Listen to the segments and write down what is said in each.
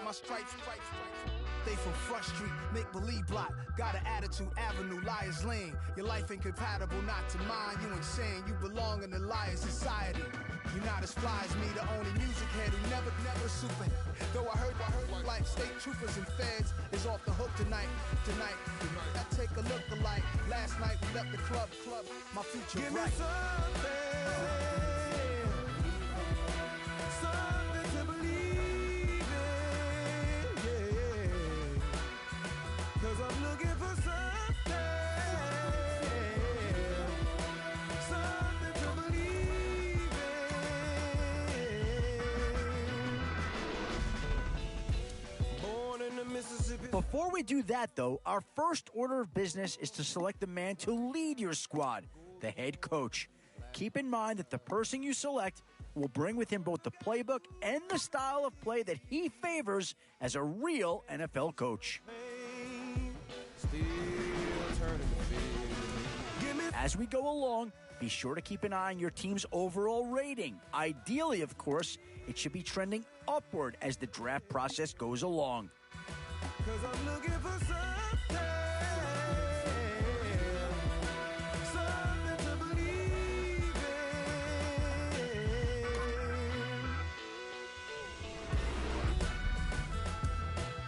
my stripes. They from Front Street, make-believe block. Got an attitude, avenue, liars lane. Your life incompatible, not to mine. You insane, you belong in the liar society. You not as fly as me, the only music head who never super. Though I heard like state troopers and feds is off the hook tonight. I take a look alike. Last night we left the club. My future Give bright. me something to believe in, yeah. 'Cause I'm looking for something to believe in. Born in the Mississippi. Before we do that, though, our first order of business is to select the man to lead your squad, the head coach. Keep in mind that the person you select will bring with him both the playbook and the style of play that he favors as a real NFL coach. As we go along, be sure to keep an eye on your team's overall rating. Ideally, of course, it should be trending upward as the draft process goes along. 'Cause I'm looking for something to believe in.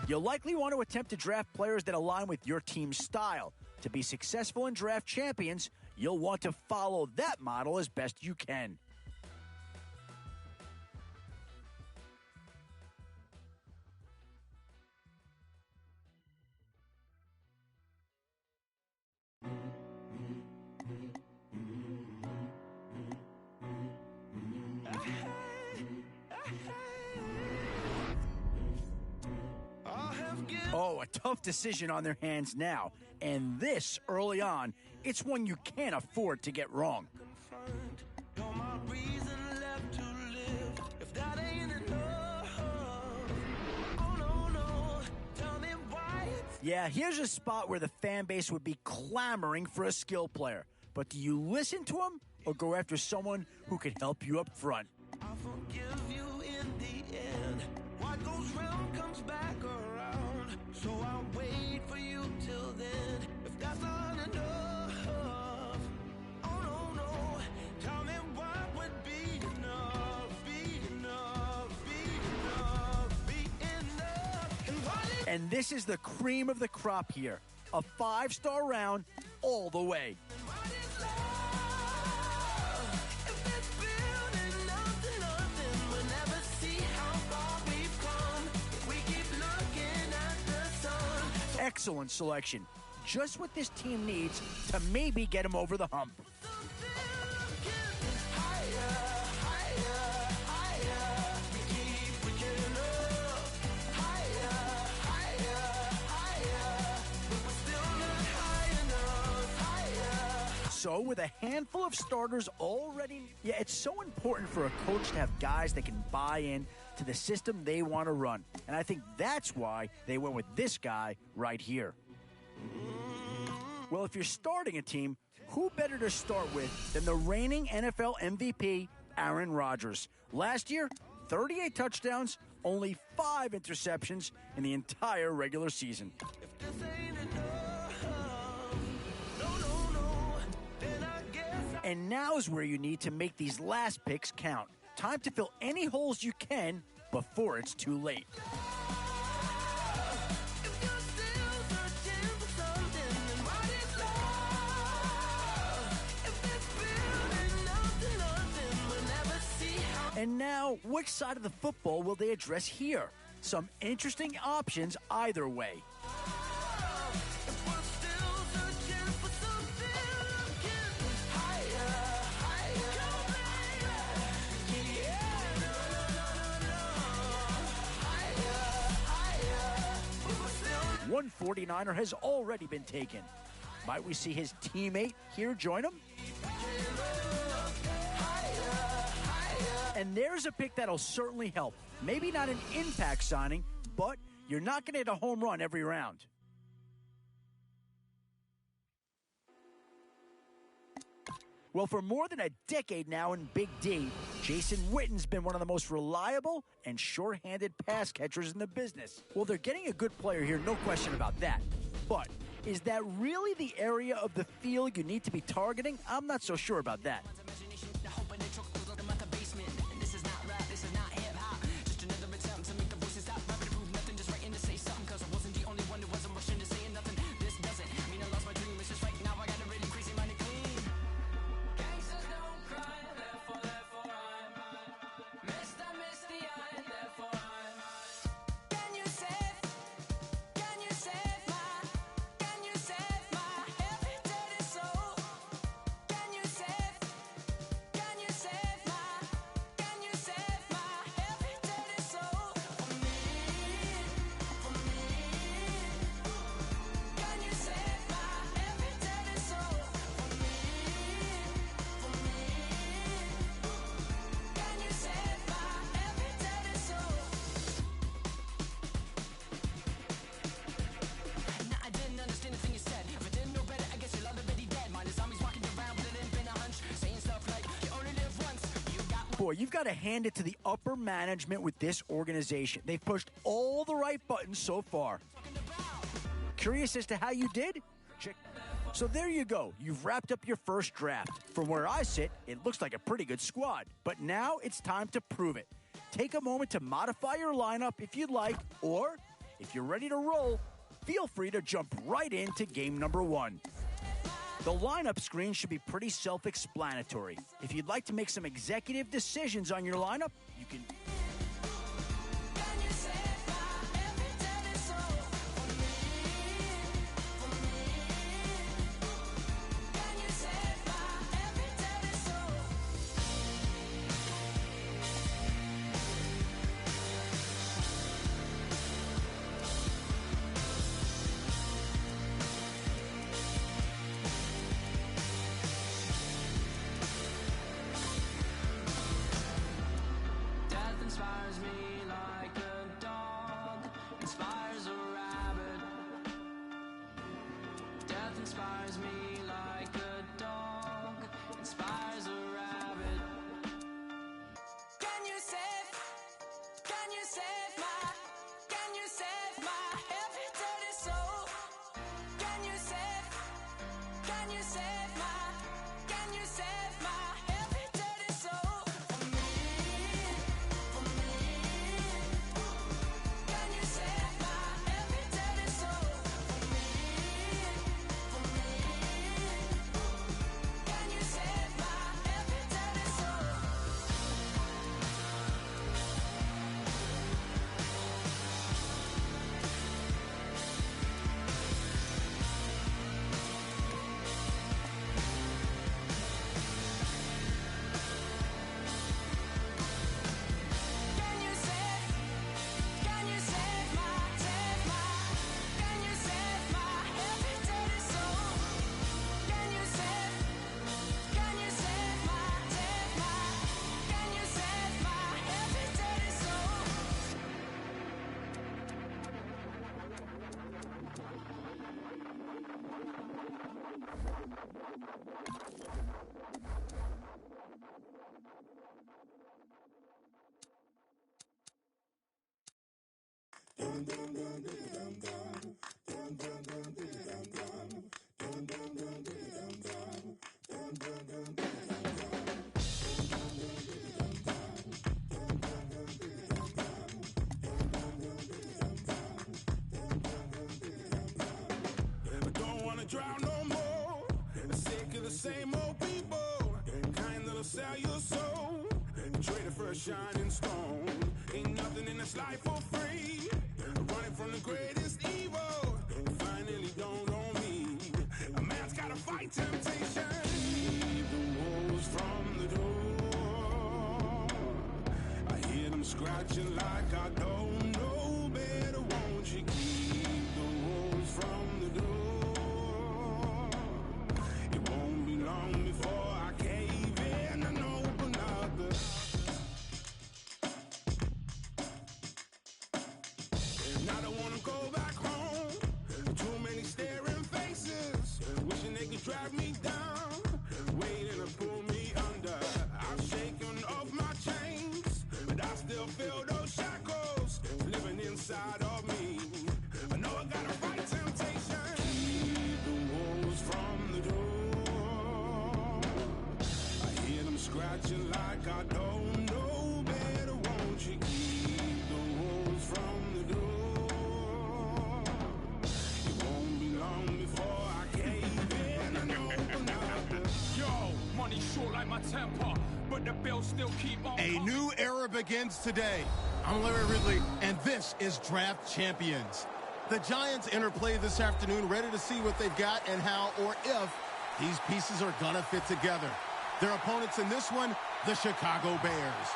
You'll likely want to attempt to draft players that align with your team's style. To be successful in draft champions, you'll want to follow that model as best you can. Oh, a tough decision on their hands now. And this early on, it's one you can't afford to get wrong. Yeah, here's a spot where the fan base would be clamoring for a skill player. But do you listen to him or go after someone who can help you up front? I'll forgive you in the end. What goes round comes back around. So I'll wait for you till then. If that's not enough, oh no. Tell me what would be enough. And this is the cream of the crop here. A 5-star round all the way. Excellent selection. Just what this team needs to maybe get him over the hump. So with a handful of starters already, it's so important for a coach to have guys that can buy in to the system they want to run. And I think that's why they went with this guy right here. Well, if you're starting a team, who better to start with than the reigning NFL MVP, Aaron Rodgers? Last year, 38 touchdowns, only 5 interceptions in the entire regular season. And now's where you need to make these last picks count. Time to fill any holes you can before it's too late. And now, which side of the football will they address here? Some interesting options either way. One 49er has already been taken. Might we see his teammate here join him? And there's a pick that'll certainly help. Maybe not an impact signing, but you're not going to hit a home run every round. Well, for more than a decade now in Big D, Jason Witten's been one of the most reliable and sure-handed pass catchers in the business. Well, they're getting a good player here, no question about that. But is that really the area of the field you need to be targeting? I'm not so sure about that. Boy, you've got to hand it to the upper management with this organization. They've pushed all the right buttons so far. Curious as to how you did? So there you go. You've wrapped up your first draft. From where I sit, it looks like a pretty good squad. But now it's time to prove it. Take a moment to modify your lineup if you'd like, or if you're ready to roll, feel free to jump right into game number 1. The lineup screen should be pretty self-explanatory. If you'd like to make some executive decisions on your lineup, you can... Drown no more, sick of the same old people, kind that'll sell your soul, traded for a shining stone. Ain't nothing in this life for free, running from the greatest evil, finally dawned on me, a man's gotta fight temptation, leave the wolves from the door, I hear them scratching like I don't know better, won't you keep the wolves from the door? Long before I cave in and open up the my temper, but the bills still keep on. A new era begins today. I'm Larry Ridley, and this is Draft Champions. The Giants enter play this afternoon, ready to see what they've got and how or if these pieces are gonna fit together. Their opponents in this one, the Chicago Bears.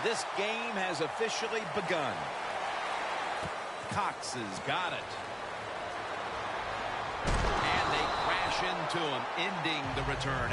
This game has officially begun. Cox has got it. And they crash into him, ending the return.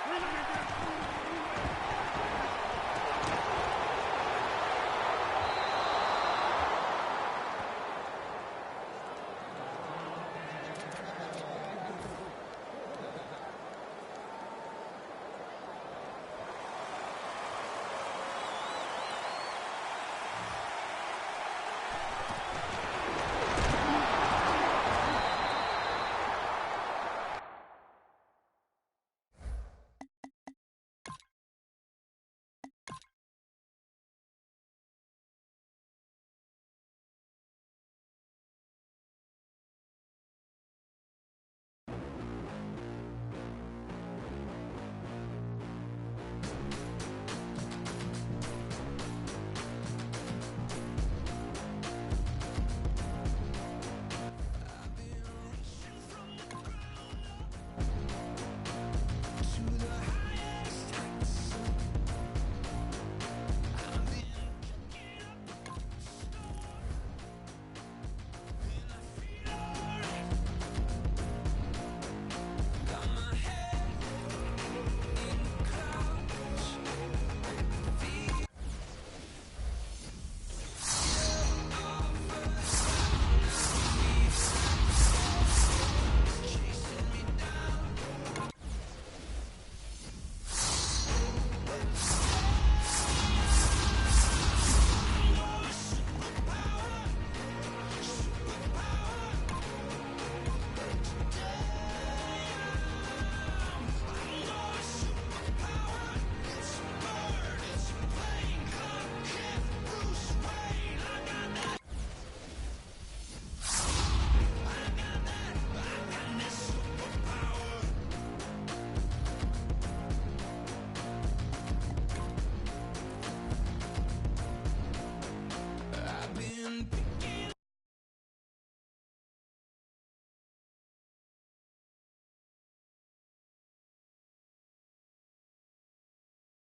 Win it.